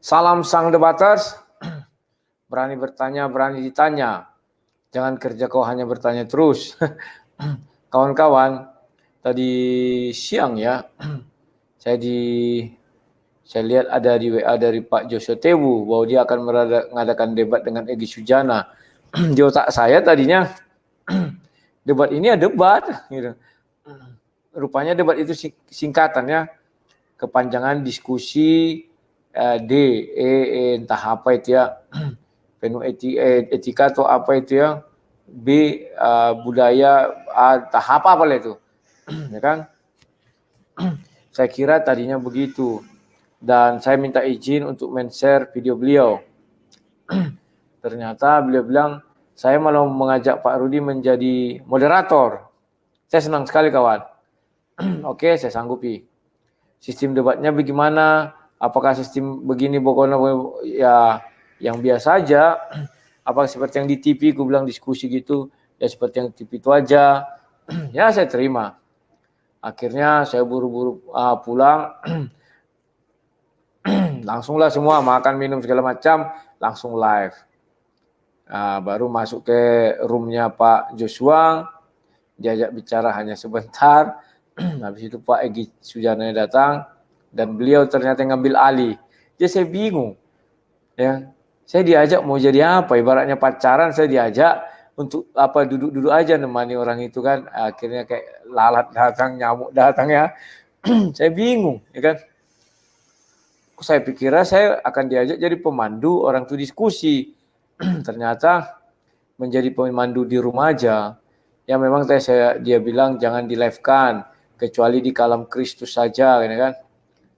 Salam sang debaters, berani bertanya, berani ditanya. Jangan kerja kau hanya bertanya terus. Kawan-kawan, tadi siang ya, saya lihat ada di WA dari Pak Joshua Tewu bahwa dia akan mengadakan debat dengan Egy Sujana. Di otak saya tadinya debat ini ya debat, gitu. Rupanya debat itu singkatannya kepanjangan diskusi entah apa itu ya, penuh etika atau apa itu ya, B budaya, entah apa itu, ya kan? Saya kira tadinya begitu, dan saya minta izin untuk men-share video beliau. Ternyata beliau bilang saya malah mengajak Pak Rudi menjadi moderator. Saya senang sekali kawan. Oke, saya sanggupi. Sistem debatnya bagaimana? Apakah sistem begini pokoknya ya yang biasa aja? Apakah seperti yang di TV aku bilang diskusi gitu? Ya seperti yang TV itu aja. Ya saya terima. Akhirnya saya buru-buru pulang. Langsunglah semua makan minum segala macam, langsung live. Baru masuk ke roomnya Pak Joshua, diajak bicara hanya sebentar. Habis itu Pak Egy Sujana datang dan beliau ternyata ngambil alih. Jadi saya bingung. Ya, saya diajak mau jadi apa? Ibaratnya pacaran saya diajak untuk apa, duduk-duduk aja nemani orang itu kan. Akhirnya kayak lalat datang, nyamuk datang ya. Saya bingung, ya kan? Saya pikir saya akan diajak jadi pemandu, orang itu diskusi. Ternyata menjadi pemandu di rumah aja. Ya memang dia bilang jangan di live kan, kecuali di kalam Kristus saja, kan?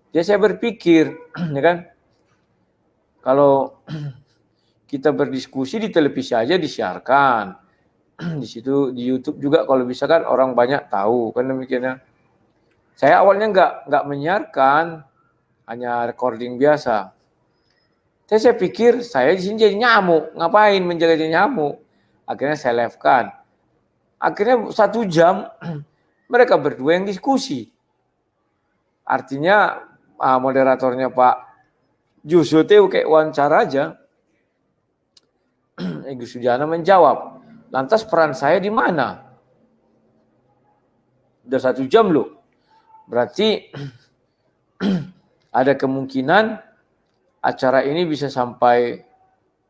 Jadi saya berpikir, ya kan, kalau kita berdiskusi di televisi aja disiarkan, di situ di YouTube juga kalau bisa kan orang banyak tahu kan demikiannya. Saya awalnya nggak menyiarkan, hanya recording biasa. Saya pikir saya di sini jadi nyamuk, ngapain menjaga nyamuk? Akhirnya saya live-kan. Akhirnya 1 jam mereka berdua yang diskusi. Artinya moderatornya Pak Joshua Tewu kayak wawancara aja. Egy Sujana menjawab. Lantas peran saya di mana? Udah 1 jam loh. Berarti ada kemungkinan acara ini bisa sampai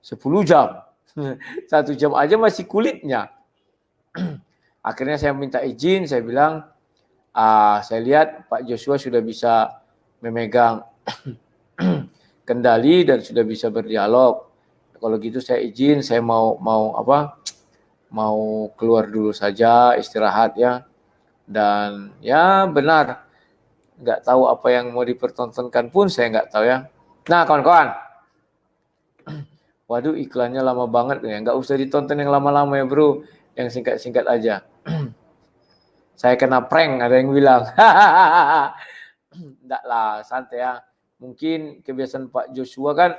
10 jam. 1 jam aja masih kulitnya. Akhirnya saya minta izin, saya bilang, saya lihat Pak Joshua sudah bisa memegang kendali dan sudah bisa berdialog. Kalau gitu saya izin, saya mau keluar dulu saja, istirahat ya. Dan ya benar, nggak tahu apa yang mau dipertontonkan pun saya nggak tahu ya. Nah kawan-kawan, waduh iklannya lama banget ya, nggak usah ditonton yang lama-lama ya bro, yang singkat-singkat aja. Saya kena prank, ada yang bilang. Enggak lah, santai ya. Mungkin kebiasaan Pak Joshua kan,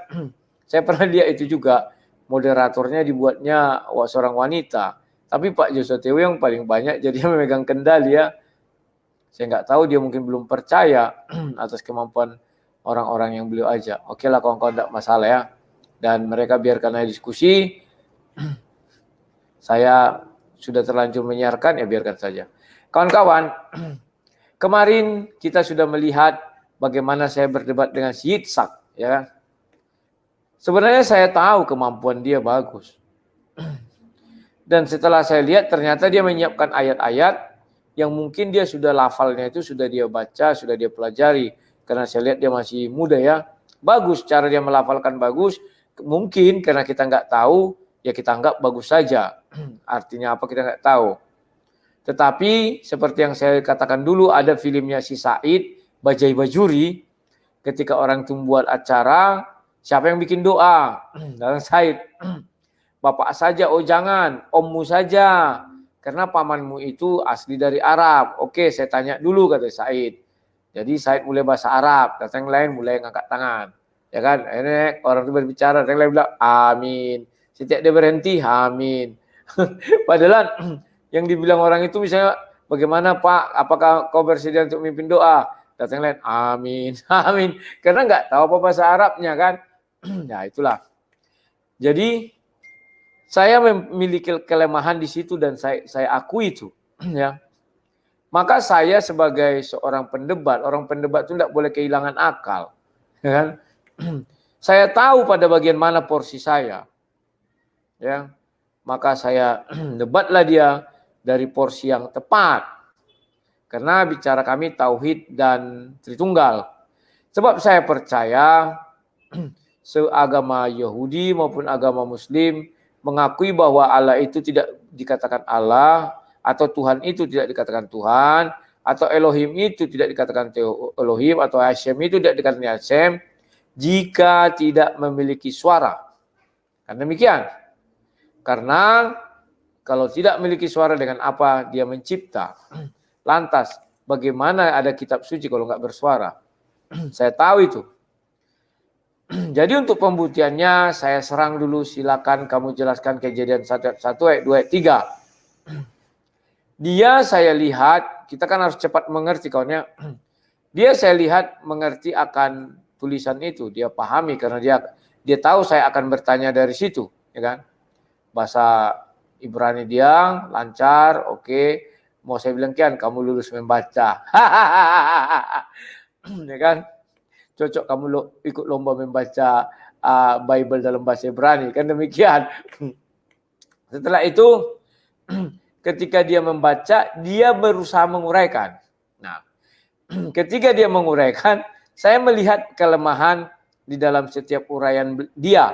saya pernah lihat itu juga, moderatornya dibuatnya seorang wanita. Tapi Pak Joshua Tewu yang paling banyak jadi memegang kendali ya. Saya nggak tahu, dia mungkin belum percaya atas kemampuan orang-orang yang beliau ajak. Oke lah kawan-kawan, enggak masalah ya. Dan mereka biarkan aja diskusi. Saya sudah terlanjur menyiarkan, ya biarkan saja. Kawan-kawan, kemarin kita sudah melihat bagaimana saya berdebat dengan si Yitzhak, ya. Sebenarnya saya tahu kemampuan dia bagus. Dan setelah saya lihat ternyata dia menyiapkan ayat-ayat yang mungkin dia sudah lafalnya itu sudah dia baca, sudah dia pelajari. Karena saya lihat dia masih muda ya. Bagus cara dia melafalkan, bagus. Mungkin karena kita nggak tahu, ya kita anggap bagus saja. Artinya apa kita nggak tahu. Tetapi seperti yang saya katakan dulu, ada filmnya si Said, Bajai Bajuri. Ketika orang itu membuat acara, siapa yang bikin doa? Dalam Said. Bapak saja, oh jangan, ommu saja. Karena pamanmu itu asli dari Arab. Oke, saya tanya dulu, kata Said. Jadi Said mulai bahasa Arab, datang yang lain mulai ngangkat tangan. Ya kan, ini orang itu berbicara, yang lain bilang amin. Setiap dia berhenti, amin. Padahal yang dibilang orang itu misalnya, bagaimana Pak, apakah kau bersedia untuk memimpin doa? Datang yang lain, amin, amin. Karena nggak tahu apa bahasa Arabnya kan. Ya itulah. Jadi saya memiliki kelemahan di situ dan saya akui itu. Ya. Maka saya sebagai seorang pendebat, orang pendebat itu tidak boleh kehilangan akal. Ya kan? Saya tahu pada bagian mana porsi saya. Ya. Maka saya debatlah dia dari porsi yang tepat. Karena bicara kami tauhid dan Tritunggal. Sebab saya percaya seagama Yahudi maupun agama Muslim mengakui bahwa Allah itu tidak dikatakan Allah, atau Tuhan itu tidak dikatakan Tuhan, atau Elohim itu tidak dikatakan Elohim, atau Hashem itu tidak dikatakan Hashem, jika tidak memiliki suara. Kan demikian. Karena kalau tidak memiliki suara, dengan apa dia mencipta? Lantas bagaimana ada kitab suci kalau nggak bersuara? Saya tahu itu. Jadi untuk pembuktiannya saya serang dulu, silakan kamu jelaskan Kejadian 1 ayat 2 ayat 3. Dia saya lihat, kita kan harus cepat mengerti kawannya. Dia saya lihat mengerti akan tulisan itu, dia pahami karena dia tahu saya akan bertanya dari situ, ya kan? Bahasa Ibrani dia lancar, oke. Mau saya bilang kian kamu lulus membaca. Ya kan? Cocok kamu ikut lomba membaca Bible dalam bahasa Ibrani, kan demikian. Setelah itu ketika dia membaca, dia berusaha menguraikan. Nah, ketika dia menguraikan, saya melihat kelemahan di dalam setiap uraian dia.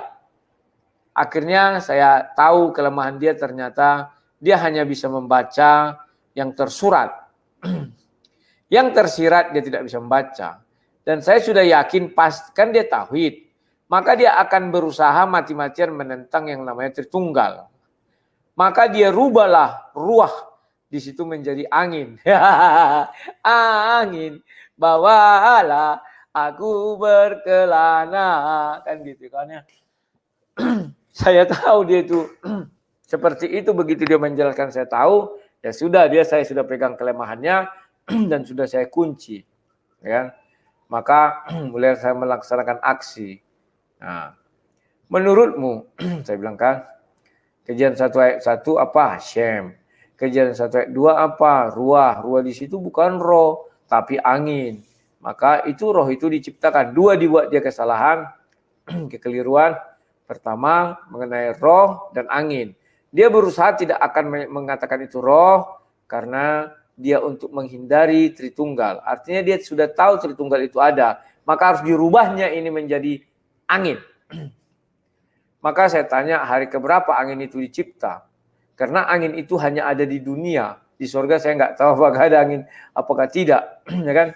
Akhirnya saya tahu kelemahan dia, ternyata dia hanya bisa membaca yang tersurat. Yang tersirat dia tidak bisa membaca. Dan saya sudah yakin kan dia tauhid. Maka dia akan berusaha mati-matian menentang yang namanya Tritunggal. Maka dia rubahlah ruah di situ menjadi angin. Angin, bawalah aku berkelana, kan gitu kan ya. Saya tahu dia itu seperti itu, begitu dia menjelaskan saya tahu, ya sudah saya sudah pegang kelemahannya dan sudah saya kunci, ya kan? Maka mulai saya melaksanakan aksi. Nah, menurutmu, saya bilang kan, Kejadian 1 ayat 1 apa? Hashem. Kejadian 1 ayat 2 apa? Ruah. Ruah di situ bukan roh, tapi angin. Maka itu roh itu diciptakan. Dua dibuat dia kesalahan, kekeliruan. Pertama mengenai roh dan angin. Dia berusaha tidak akan mengatakan itu roh karena dia untuk menghindari Tritunggal. Artinya dia sudah tahu Tritunggal itu ada. Maka harus dirubahnya ini menjadi angin. Maka saya tanya, hari keberapa angin itu dicipta? Karena angin itu hanya ada di dunia. Di surga saya nggak tahu apakah ada angin, apakah tidak. Ya kan?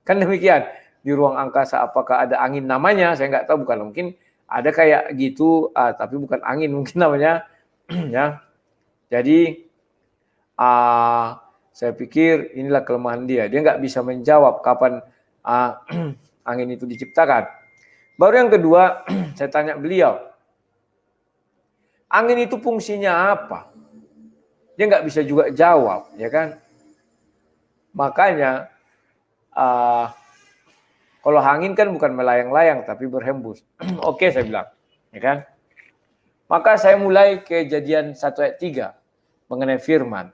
Kan demikian. Di ruang angkasa apakah ada angin namanya? Saya nggak tahu. Bukan, mungkin ada kayak gitu, tapi bukan angin mungkin namanya. Ya. Jadi saya pikir inilah kelemahan dia. Dia nggak bisa menjawab kapan angin itu diciptakan. Baru yang kedua, saya tanya beliau, angin itu fungsinya apa? Dia nggak bisa juga jawab, ya kan? Makanya kalau angin kan bukan melayang-layang tapi berhembus. Oke, saya bilang, ya kan? Maka saya mulai Kejadian 1 ayat 3 mengenai firman.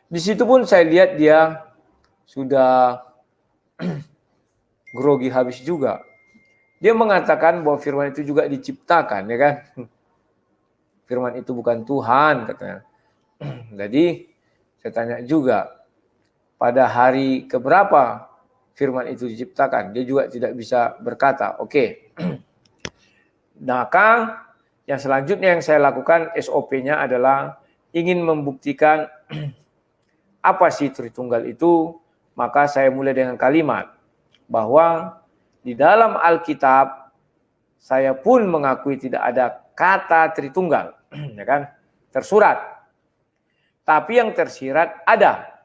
Di situ pun saya lihat dia sudah grogi habis juga. Dia mengatakan bahwa firman itu juga diciptakan, ya kan? Firman itu bukan Tuhan, katanya. Jadi saya tanya juga, pada hari keberapa firman itu diciptakan? Dia juga tidak bisa berkata. Oke. Maka yang selanjutnya yang saya lakukan, SOP-nya adalah ingin membuktikan apa sih Tritunggal itu. Maka saya mulai dengan kalimat bahwa di dalam Alkitab saya pun mengakui tidak ada kata Tritunggal, ya kan? Tersurat. Tapi yang tersirat ada.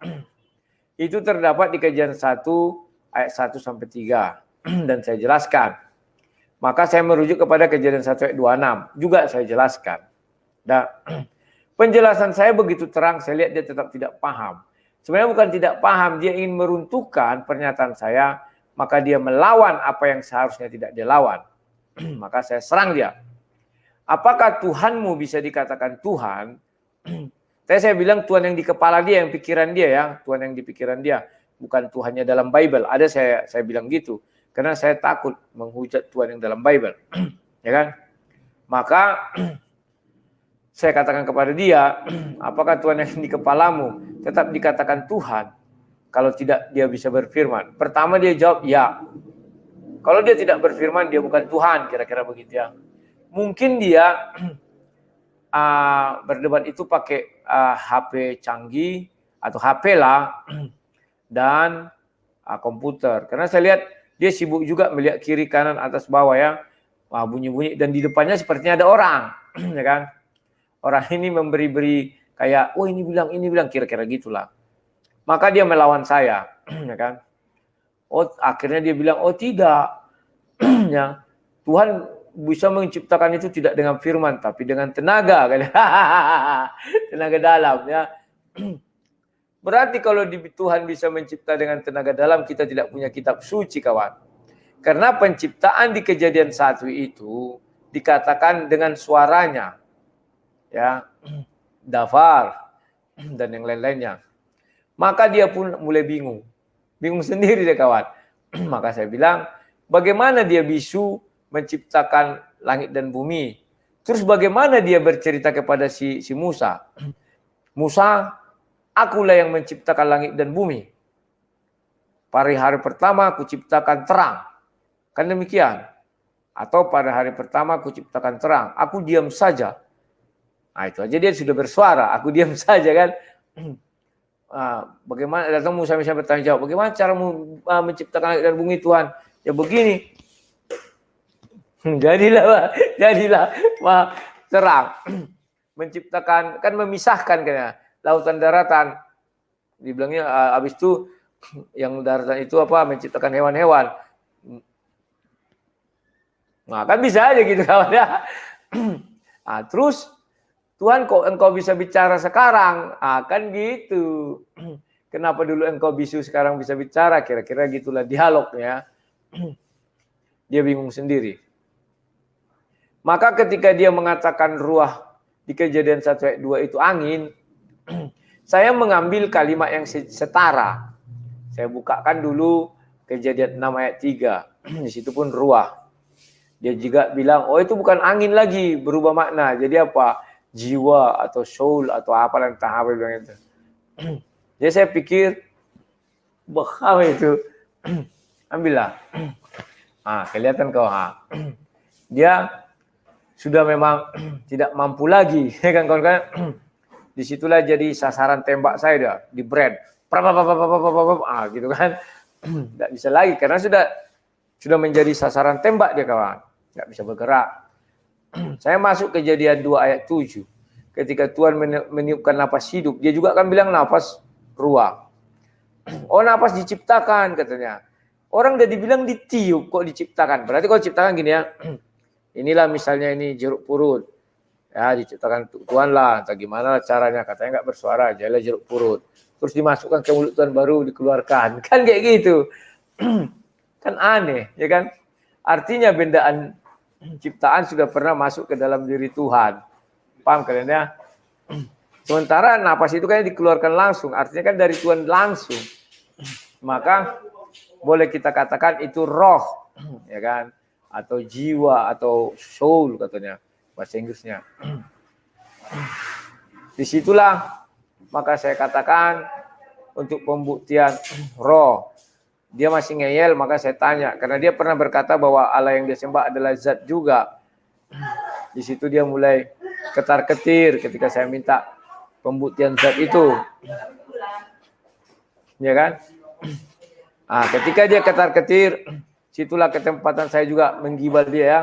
Itu terdapat di Kejadian 1 ayat 1 sampai 3 dan saya jelaskan. Maka saya merujuk kepada Kejadian 1 ayat 26 juga saya jelaskan. Dan penjelasan saya begitu terang, saya lihat dia tetap tidak paham. Sebenarnya bukan tidak paham, dia ingin meruntuhkan pernyataan saya maka dia melawan apa yang seharusnya tidak dia lawan. Maka saya serang dia. Apakah Tuhanmu bisa dikatakan Tuhan? Saya bilang Tuhan yang di kepala dia, yang pikiran dia ya, Tuhan yang di pikiran dia, bukan Tuhannya dalam Bible. Ada saya bilang gitu, karena saya takut menghujat Tuhan yang dalam Bible, ya kan? Maka saya katakan kepada dia, apakah Tuhan yang di kepalamu tetap dikatakan Tuhan? Kalau tidak dia bisa berfirman. Pertama dia jawab ya. Kalau dia tidak berfirman dia bukan Tuhan, kira-kira begitu ya. Mungkin dia berdebat itu pakai HP canggih atau HP lah dan komputer. Karena saya lihat dia sibuk juga melihat kiri kanan atas bawah ya. Bunyi-bunyi dan di depannya sepertinya ada orang, ya kan? Orang ini memberi-beri kayak, oh ini bilang, kira-kira gitulah. Maka dia melawan saya, ya kan? Oh, akhirnya dia bilang, oh tidak, ya Tuhan bisa menciptakan itu tidak dengan firman, tapi dengan tenaga, kan? Tenaga dalam, ya. Berarti kalau Tuhan bisa mencipta dengan tenaga dalam, kita tidak punya kitab suci, kawan. Karena penciptaan di Kejadian 1 itu dikatakan dengan suaranya, ya, dafar dan yang lain-lainnya. Maka dia pun mulai bingung sendiri deh kawan. Maka saya bilang, bagaimana dia bisu menciptakan langit dan bumi? Terus bagaimana dia bercerita kepada si Musa? Musa, akulah yang menciptakan langit dan bumi. Pada hari pertama aku ciptakan terang. Kan demikian. Atau pada hari pertama aku ciptakan terang. Aku diam saja. Nah itu aja dia sudah bersuara. Aku diam saja kan. Bagaimana datang Musa misalnya bertanya jawab, bagaimana caramu menciptakan langit dan bumi Tuhan? Ya begini. Jadilah terang. Menciptakan, kan memisahkan kan lautan daratan. Dibilangnya habis itu yang daratan itu apa? Menciptakan hewan-hewan. Nah, kan bisa aja gitu kawan ya. Terus Tuhan kok engkau bisa bicara sekarang? Kan gitu. Kenapa dulu engkau bisu sekarang bisa bicara? Kira-kira gitulah dialognya. Dia bingung sendiri. Maka ketika dia mengatakan ruah di Kejadian 1 ayat 2 itu angin, saya mengambil kalimat yang setara. Saya bukakan dulu Kejadian 6 ayat 3. Di situ pun ruah. Dia juga bilang, oh itu bukan angin lagi, berubah makna. Jadi apa? Jiwa atau soul atau apa yang entah apa bilang itu. Jadi saya pikir, apa itu? Ambillah. Kelihatan kau. Dia sudah memang tidak mampu lagi, ya kan kawan-kawan. Disitulah jadi sasaran tembak saya dia di brand. Gitu kan. Tidak bisa lagi karena sudah menjadi sasaran tembak dia kawan. Tidak bisa bergerak. Saya masuk Kejadian 2 ayat 7. Ketika Tuhan meniupkan napas hidup, dia juga akan bilang napas ruah. Oh, napas diciptakan katanya. Orang udah dibilang ditiup kok diciptakan. Berarti kalau diciptakan gini ya. Inilah misalnya ini jeruk purut. Ya, diciptakan Tuhan lah. Entah gimana caranya, katanya enggak bersuara, jalan jeruk purut. Terus dimasukkan ke mulut Tuhan baru dikeluarkan. Kan kayak gitu. Kan aneh, ya kan? Artinya bendaan ciptaan sudah pernah masuk ke dalam diri Tuhan. Paham kalian ya? Sementara napas itu kan dikeluarkan langsung. Artinya kan dari Tuhan langsung. Maka boleh kita katakan itu roh. Ya kan? Atau jiwa atau soul katanya. Bahasa Inggrisnya. Disitulah maka saya katakan untuk pembuktian roh. Dia masih ngeyel, maka saya tanya. Karena dia pernah berkata bahwa Allah yang dia sembah adalah zat juga. Di situ dia mulai ketar-ketir ketika saya minta pembuktian zat itu. Ya kan? Ketika dia ketar-ketir, situlah ketempatan saya juga menggibal dia ya.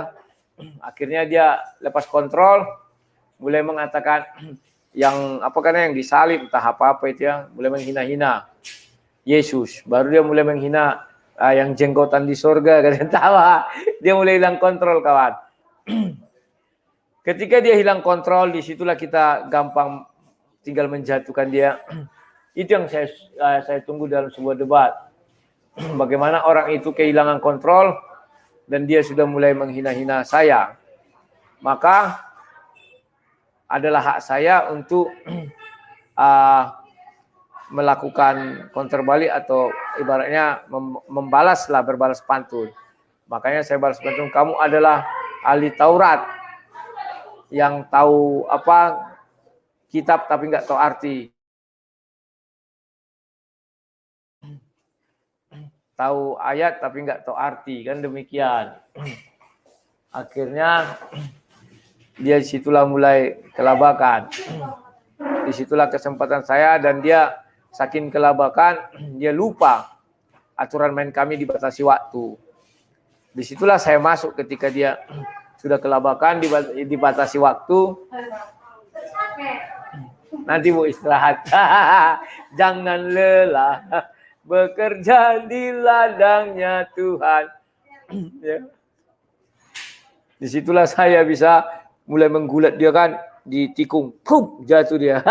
Akhirnya dia lepas kontrol, mulai mengatakan yang apa karena yang disalib, entah apa-apa itu ya, mulai menghina-hina Yesus. Baru dia mulai menghina yang jenggotan di surga, kalian tahu. Dia mulai hilang kontrol kawan. Ketika dia hilang kontrol, disitulah kita gampang tinggal menjatuhkan dia. Itu yang saya tunggu dalam sebuah debat. bagaimana orang itu kehilangan kontrol dan dia sudah mulai menghina-hina saya. Maka adalah hak saya untuk melakukan counter balik atau ibaratnya berbalas pantun. Makanya saya balas pantun, kamu adalah ahli Taurat yang tahu kitab tapi nggak tahu arti. Tahu ayat tapi nggak tahu arti, kan demikian. Akhirnya dia disitulah mulai kelabakan. Disitulah kesempatan saya, dan dia saking kelabakan dia lupa aturan main kami dibatasi waktu. Disitulah saya masuk ketika dia sudah kelabakan dibatasi waktu. Nanti mau istirahat. Jangan lelah bekerja di ladangnya Tuhan. Ya. Disitulah saya bisa mulai menggulat dia kan, di tikung, pup, jatuh dia.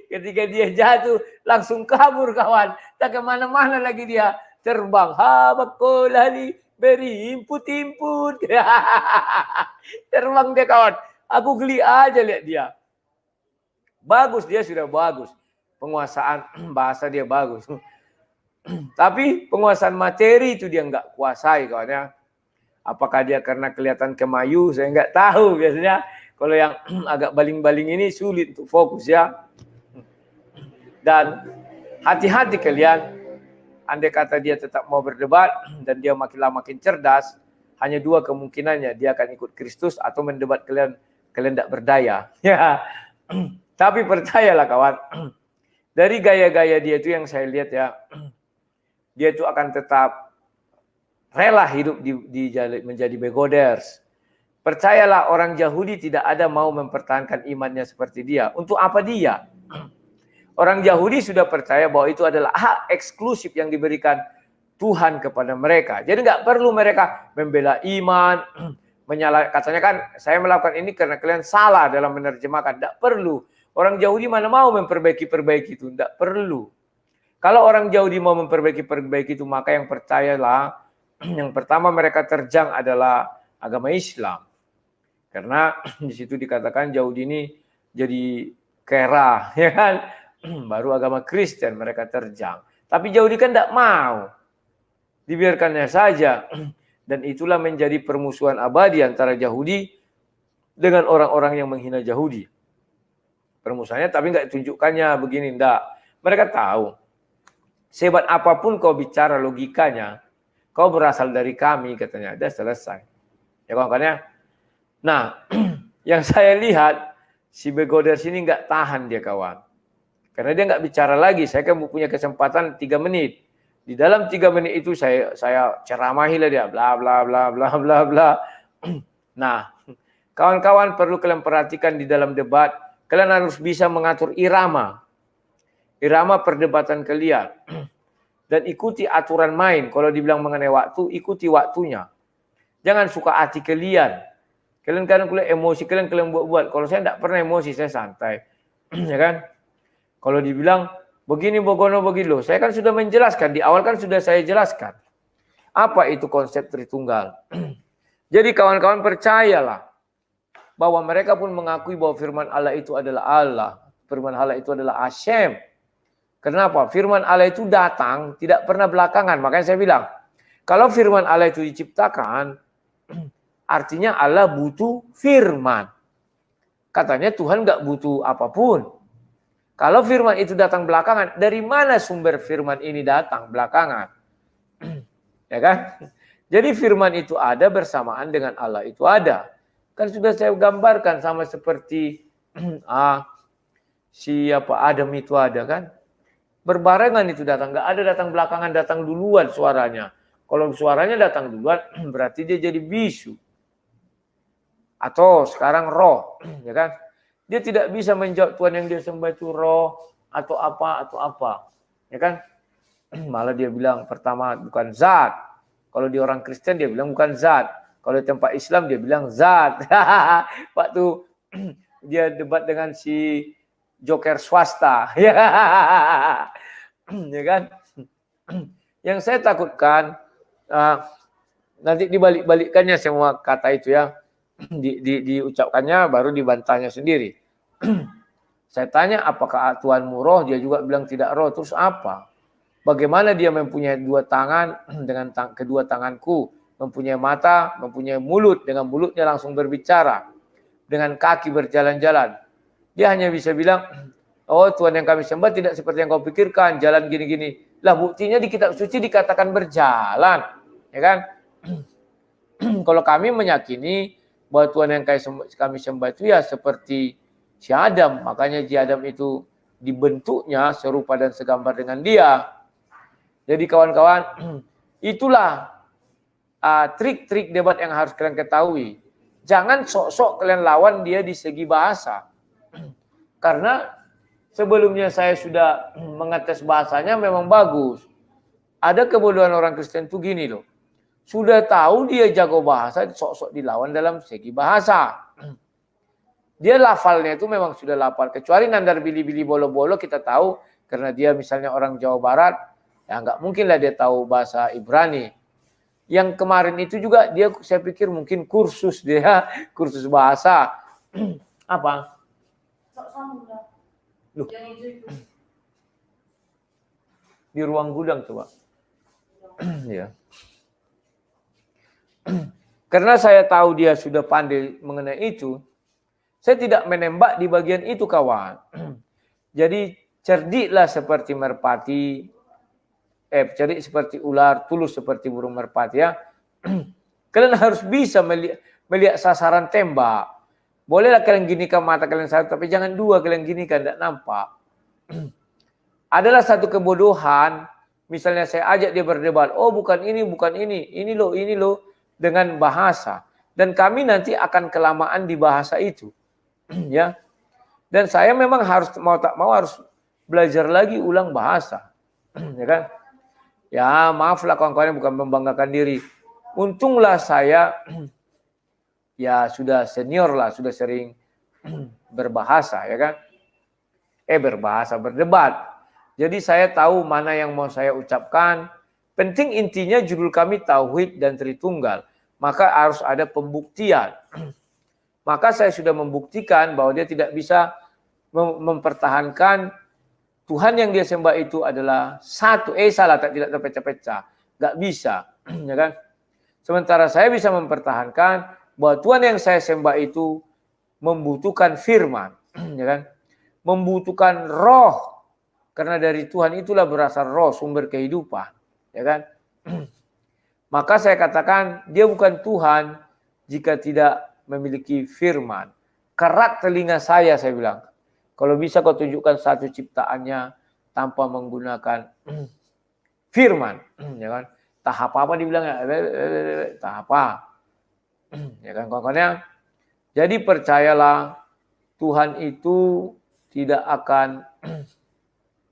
Ketika dia jatuh, langsung kabur kawan. Tak kemana-mana lagi dia. Terbang. Habakolali, beri imput-imput. Terbang dia kawan. Aku geli aja lihat dia. Bagus, dia sudah bagus. Penguasaan bahasa dia bagus. Tapi penguasaan materi itu dia nggak kuasai kawan ya. Apakah dia karena kelihatan kemayu, saya nggak tahu. Biasanya kalau yang agak baling-baling ini sulit untuk fokus ya. Dan hati-hati kalian, andai kata dia tetap mau berdebat dan dia makin lama makin cerdas, hanya dua kemungkinannya, dia akan ikut Kristus atau mendebat kalian tidak berdaya. Ya. Tapi percayalah kawan, dari gaya-gaya dia itu yang saya lihat ya, dia itu akan tetap rela hidup menjadi begoders. Percayalah, orang Yahudi tidak ada mau mempertahankan imannya seperti dia. Untuk apa dia? Orang Yahudi sudah percaya bahwa itu adalah hak eksklusif yang diberikan Tuhan kepada mereka. Jadi nggak perlu mereka membela iman, katanya kan saya melakukan ini karena kalian salah dalam menerjemahkan. Nggak perlu. Orang Yahudi mana mau memperbaiki itu, nggak perlu. Kalau orang Yahudi mau memperbaiki itu, maka yang percayalah, yang pertama mereka terjang adalah agama Islam. Karena di situ dikatakan Yahudi ini jadi kera, ya kan? Baru agama Kristen mereka terjang. Tapi Yahudi kan tidak mau. Dibiarkannya saja. Dan itulah menjadi permusuhan abadi antara Yahudi dengan orang-orang yang menghina Yahudi. Permusuhannya tapi nggak tunjukkannya begini, enggak. Mereka tahu. Sehebat apapun kau bicara logikanya, kau berasal dari kami, katanya. Udah selesai. Ya makanya. Nah, yang saya lihat, si begoders ini nggak tahan dia kawan. Karena dia nggak bicara lagi. Saya kan punya kesempatan 3 menit. Di dalam 3 menit itu saya ceramahilah dia. Bla bla bla bla bla bla. Nah, kawan-kawan perlu kalian perhatikan di dalam debat. Kalian harus bisa mengatur irama. Irama perdebatan kalian. Dan ikuti aturan main. Kalau dibilang mengenai waktu, ikuti waktunya. Jangan suka hati kalian. Kalian kadang emosi kalian buat-buat. Kalau saya tidak pernah emosi, saya santai. Ya kan? Kalau dibilang begini Bogono begini, saya kan sudah menjelaskan. Di awal kan sudah saya jelaskan. Apa itu konsep Tritunggal? Jadi kawan-kawan percayalah bahwa mereka pun mengakui bahwa firman Allah itu adalah Allah. Firman Allah itu adalah Hashem. Kenapa? Firman Allah itu datang, tidak pernah belakangan. Makanya saya bilang, kalau firman Allah itu diciptakan, artinya Allah butuh firman. Katanya Tuhan nggak butuh apapun. Kalau firman itu datang belakangan, dari mana sumber firman ini datang belakangan? Ya kan? Jadi firman itu ada bersamaan dengan Allah itu ada. Kan sudah saya gambarkan sama seperti siapa Adam itu ada kan? Berbarengan itu datang, nggak ada datang belakangan, datang duluan suaranya. Kalau suaranya datang duluan, berarti dia jadi bisu. Atau sekarang roh, ya kan? Dia tidak bisa menjawab Tuhan yang dia sembah itu roh atau apa, ya kan? Malah dia bilang pertama bukan zat. Kalau di orang Kristen dia bilang bukan zat. Kalau di tempat Islam dia bilang zat. Waktu dia debat dengan si Joker swasta, ya kan? Yang saya takutkan nanti dibalik-balikkannya semua kata itu ya. Diucapkannya baru dibantahnya sendiri. Saya tanya apakah Tuhanmu roh, dia juga bilang tidak roh. Terus apa? Bagaimana dia mempunyai dua tangan dengan kedua tanganku, mempunyai mata, mempunyai mulut, dengan mulutnya langsung berbicara, dengan kaki berjalan-jalan. Dia hanya bisa bilang, oh Tuhan yang kami sembah tidak seperti yang kau pikirkan, jalan gini-gini. Lah buktinya di kitab suci dikatakan berjalan, ya kan? Kalau kami meyakini bahwa Tuhan yang kami sembah itu ya seperti si Adam, makanya si Adam itu dibentuknya serupa dan segambar dengan dia. Jadi kawan-kawan, itulah trik-trik debat yang harus kalian ketahui. Jangan sok-sok kalian lawan dia di segi bahasa. Karena sebelumnya saya sudah mengetes bahasanya memang bagus. Ada kebodohan orang Kristen itu gini loh. Sudah tahu dia jago bahasa, sok-sok dilawan dalam segi bahasa. Dia lafalnya itu memang sudah lafal. Kecuali Nandar Bili-Bili Bolo-Bolo kita tahu. Karena dia misalnya orang Jawa Barat. Ya nggak mungkin lah dia tahu bahasa Ibrani. Yang kemarin itu juga dia saya pikir mungkin kursus dia. Kursus bahasa. Apa? Loh. Di ruang gudang coba. Ya. Karena saya tahu dia sudah pandai mengenai itu. Saya tidak menembak di bagian itu kawan. Jadi cerdiklah seperti merpati. Cerdik seperti ular, tulus seperti burung merpati ya. Kalian harus bisa melihat sasaran tembak. Bolehlah kalian ginikan mata kalian satu, tapi jangan dua kalian ginikan, tidak nampak. Adalah satu kebodohan, misalnya saya ajak dia berdebat, oh bukan ini, ini loh, dengan bahasa. Dan kami nanti akan kelamaan di bahasa itu. Ya. Dan saya memang harus, mau tak mau harus belajar lagi ulang bahasa. Ya kan? Ya maaflah kawan-kawan bukan membanggakan diri. Untunglah saya ya sudah senior lah, sudah sering berbahasa ya kan. Berdebat. Jadi saya tahu mana yang mau saya ucapkan. Penting intinya judul kami Tauhid dan Tritunggal. Maka harus ada pembuktian. Maka saya sudah membuktikan bahwa dia tidak bisa mempertahankan Tuhan yang dia sembah itu adalah satu. Salah, tidak terpecah-pecah. Gak bisa. Ya kan? Sementara saya bisa mempertahankan bahwa Tuhan yang saya sembah itu membutuhkan firman. Ya kan? Membutuhkan roh. Karena dari Tuhan itulah berasal roh, sumber kehidupan. Ya kan? Maka saya katakan dia bukan Tuhan jika tidak memiliki firman. Kerat telinga saya bilang. Kalau bisa kau tunjukkan satu ciptaannya tanpa menggunakan firman, ya kan? Tahap apa dibilangnya? Tahap apa? Ya kan kawan-kawannya? Jadi percayalah Tuhan itu tidak akan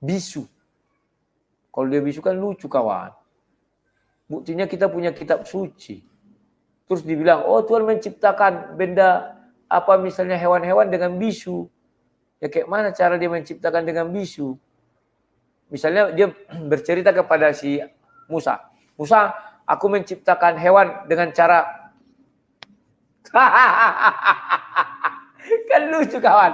bisu. Kalau dia bisu kan lucu kawan. Buktinya kita punya kitab suci. Terus dibilang, oh Tuhan menciptakan benda apa misalnya hewan-hewan dengan bisu. Ya kayak mana cara dia menciptakan dengan bisu? Misalnya dia bercerita kepada si Musa. Musa, aku menciptakan hewan dengan cara... Kan lucu kawan.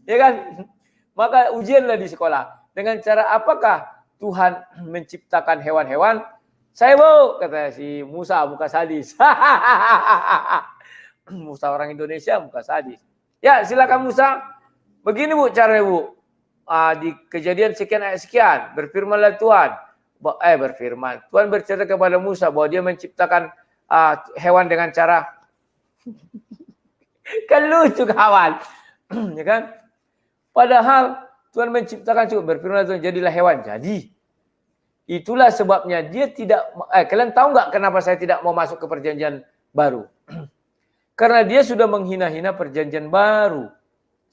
Ya kan? Maka ujianlah di sekolah. Dengan cara apakah Tuhan menciptakan hewan-hewan? Saya mau, kata si Musa, muka sadis. Musa orang Indonesia, muka sadis. Ya silakan Musa. Begini Bu caranya Bu. Di Kejadian sekian ayat sekian. Berfirmanlah Tuhan. Berfirman. Tuhan bercerita kepada Musa bahwa dia menciptakan hewan dengan cara. Kan lucu kawan. Ya kan? Padahal Tuhan menciptakan cukup. Berfirmanlah Tuhan jadilah hewan. Jadi. Itulah sebabnya dia tidak. Kalian tahu nggak kenapa saya tidak mau masuk ke perjanjian baru? Karena dia sudah menghina-hina perjanjian baru.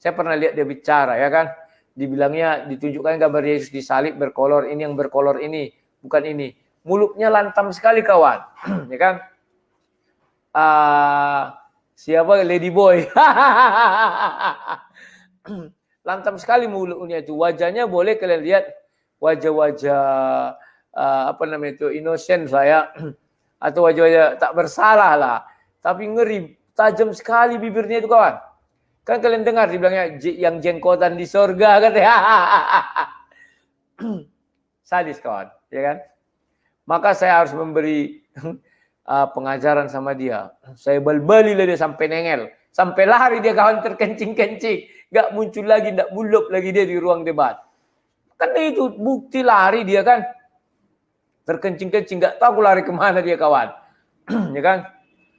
Saya pernah lihat dia bicara ya kan. Dibilangnya ditunjukkan gambar Yesus disalib berkolor ini yang berkolor ini. Bukan ini. Mulutnya lantam sekali kawan. Ya kan. Siapa Lady Boy. Lantam sekali mulutnya itu. Wajahnya boleh kalian lihat. Wajah-wajah apa namanya itu, innocent saya atau wajah-wajah tak bersalah lah. Tapi ngeri, tajam sekali bibirnya itu kawan. Kan kalian dengar dibilangnya yang jengkotan di sorga kan ya. Sadis kawan, ya kan? Maka saya harus memberi pengajaran sama dia. Saya bal-bali lah dia sampai nengel. Sampai lari dia kawan terkencing-kencing. Gak muncul lagi, gak bulop lagi dia di ruang debat. Kan itu bukti lari dia kan. Terkencing-kencing, gak tahu lari kemana dia kawan. Ya kan?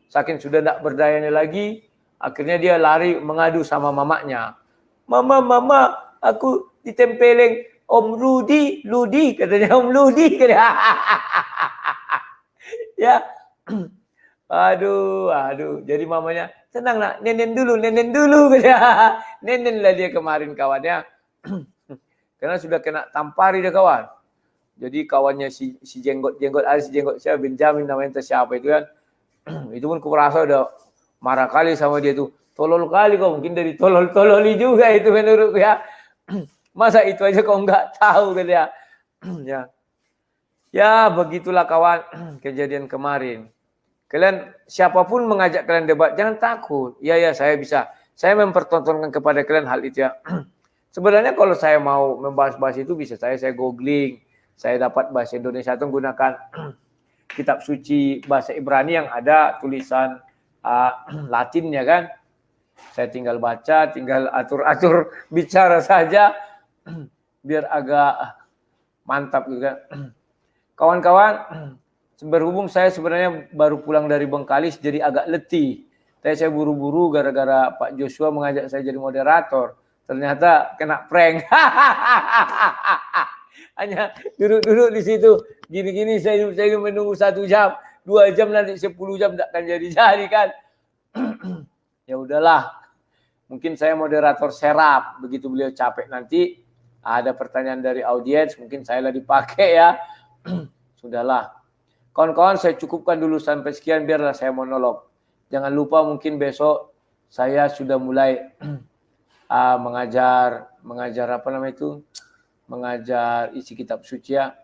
Saking sudah gak berdayanya lagi, akhirnya dia lari mengadu sama mamanya. Mama, aku ditempeleng Om Ludi, katanya Om Ludi. Ya, aduh. Jadi mamanya, tenang nak, nenen dulu. Nenen lah dia kemarin kawannya. Karena sudah kena tampari dia kawan. Jadi kawannya si jenggot siapa, Benjamin namanya siapa itu kan. Itu pun kurasa udah marah kali sama dia tuh. Tolol kali kau, mungkin dari tolol-tololi juga itu menurutku ya. Masa itu aja kau nggak tahu kan ya. Ya begitulah kawan kejadian kemarin. Kalian siapapun mengajak kalian debat jangan takut. Ya saya bisa. Saya mempertontonkan kepada kalian hal itu ya. Sebenarnya kalau saya mau membahas-bahas itu bisa saya googling. Saya dapat bahasa Indonesia itu menggunakan kitab suci bahasa Ibrani yang ada tulisan Latinnya kan. Saya tinggal baca, tinggal atur-atur bicara saja biar agak mantap juga. Kawan-kawan, berhubung saya sebenarnya baru pulang dari Bengkalis jadi agak letih. Tapi saya buru-buru gara-gara Pak Joshua mengajak saya jadi moderator. Ternyata kena prank. Hanya duduk-duduk di situ. Gini-gini saya menunggu 1 jam. 2 jam nanti 10 jam tak akan jadi kan. Ya udahlah. Mungkin saya moderator serap. Begitu beliau capek nanti. Ada pertanyaan dari audiens. Mungkin saya lah dipakai ya. Sudahlah. Kawan-kawan saya cukupkan dulu sampai sekian. Biarlah saya monolog. Jangan lupa mungkin besok saya sudah mulai mengajar apa namanya itu, mengajar isi kitab suci ya.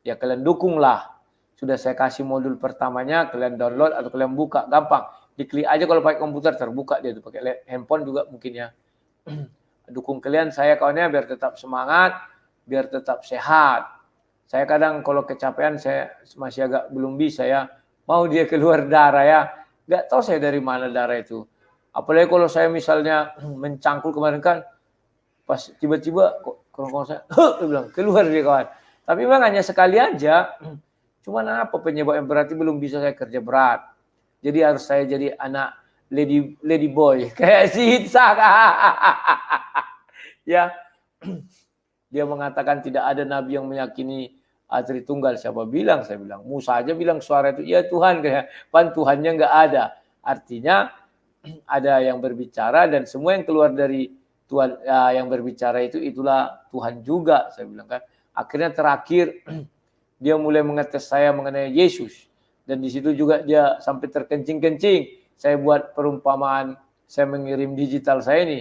Ya kalian dukunglah. Sudah saya kasih modul pertamanya, kalian download atau kalian buka, gampang. Diklik aja kalau pakai komputer terbuka dia tuh, pakai handphone juga mungkin ya. Dukung kalian saya kawannya biar tetap semangat, biar tetap sehat. Saya kadang kalau kecapean saya masih agak belum bisa ya. Mau dia keluar darah ya. Gak tahu saya dari mana darah itu. Apalagi kalau saya misalnya mencangkul kemarin kan, pas tiba-tiba kalau saya, dia bilang keluar dia kawan. Tapi memang hanya sekali aja. Cuman apa penyebabnya berarti belum bisa saya kerja berat. Jadi harus saya jadi anak lady boy kayak si Hitsak. Ya, dia mengatakan tidak ada nabi yang meyakini Tritunggal. Siapa bilang? Saya bilang Musa aja bilang suara itu ya Tuhan, kayak pan Tuhannya nggak ada. Artinya ada yang berbicara dan semua yang keluar dari Tuhan yang berbicara itulah Tuhan juga, saya bilang kan. Akhirnya terakhir dia mulai mengetes saya mengenai Yesus dan di situ juga dia sampai terkencing-kencing. Saya buat perumpamaan, saya mengirim digital saya ini.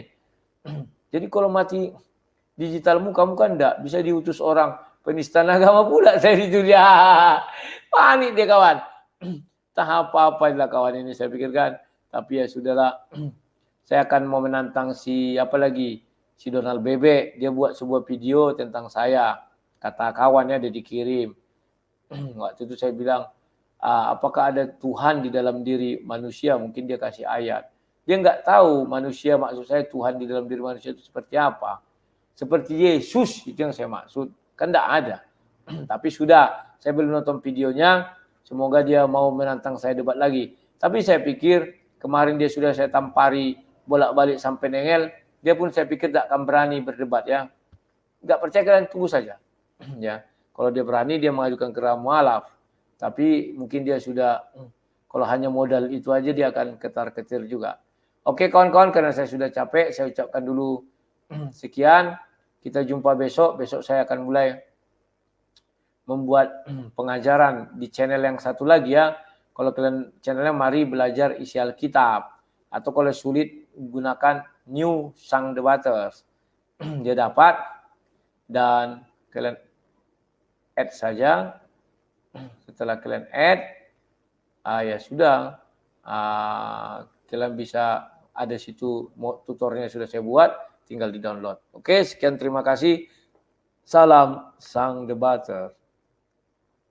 Jadi kalau mati digitalmu kamu kan enggak bisa diutus orang penistaan agama pula saya di dunia. Panik dia kawan. Tak apa-apa lah kawan ini saya pikirkan. Tapi ya sudahlah. Saya akan mau menantang si Donald Bebek. Dia buat sebuah video tentang saya. Kata kawannya dia dikirim. Waktu itu saya bilang, apakah ada Tuhan di dalam diri manusia? Mungkin dia kasih ayat. Dia nggak tahu manusia, maksud saya Tuhan di dalam diri manusia itu seperti apa. Seperti Yesus itu yang saya maksud. Kan enggak ada. Tapi sudah, saya belum nonton videonya. Semoga dia mau menantang saya debat lagi. Tapi saya pikir kemarin dia sudah saya tampari bolak-balik sampai nengel. Dia pun saya pikir tidak akan berani berdebat ya. Enggak percaya kalian tunggu saja. Ya, kalau dia berani dia mengajukan geram mualaf. Tapi mungkin dia sudah, kalau hanya modal itu aja dia akan ketar-ketir juga. Oke kawan-kawan, karena saya sudah capek, saya ucapkan dulu sekian. Kita jumpa besok. Besok saya akan mulai membuat pengajaran di channel yang satu lagi ya. Kalau kalian channelnya Mari Belajar Isi Alkitab. Atau kalau sulit gunakan New Sang Debaters. Dia dapat dan kalian add saja. Setelah kalian add, ya sudah, kalian bisa ada situ tutorialnya sudah saya buat, tinggal di download. Oke, sekian terima kasih. Salam sang debater.